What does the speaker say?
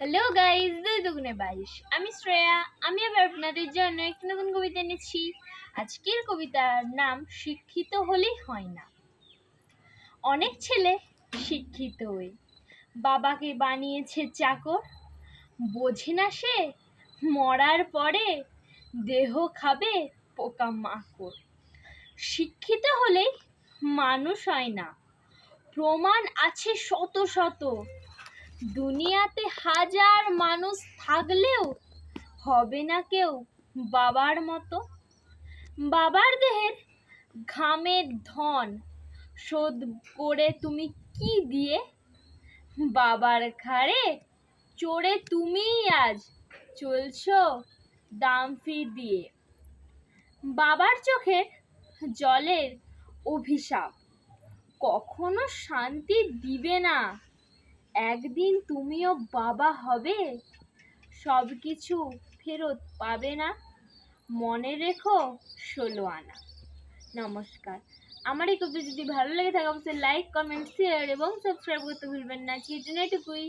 Hello guys, 2 × 22 আমি শ্রেয়া। আমি আবার আপনাদের জন্য একটি নতুন কবিতা এনেছি। আজকের কবিতার নাম শিক্ষিত হলেই হয় না। অনেক ছেলে শিক্ষিত হয়ে বাবাকে বানিয়েছে চাকর, বোঝে না সে মরার পরে দেহ খাবে পোকামাকড়। শিক্ষিত হলেই মানুষ হয় না, প্রমাণ আছে শত শত। দুনিয়াতে হাজার মানুষ থাকলেও হবে না কেউ বাবার মতো। বাবার দেহের ঘামের ধন শোধ করে তুমি কি দিয়ে? বাবার ঘাড়ে চড়ে তুমিই আজ চলছো দাম ফি দিয়ে। বাবার চোখের জলের অভিশাপ কখনো শান্তি দিবে না। একদিন তুমিও বাবা হবে, সব কিছু ফেরত পাবে না। মনে রেখো 16 আনা। নমস্কার। আমার এই কবিতা যদি ভালো লেগে থাকে অবশ্যই লাইক, কমেন্ট, শেয়ার এবং সাবস্ক্রাইব করতে ভুলবেন না। চিঠি এটুকুই।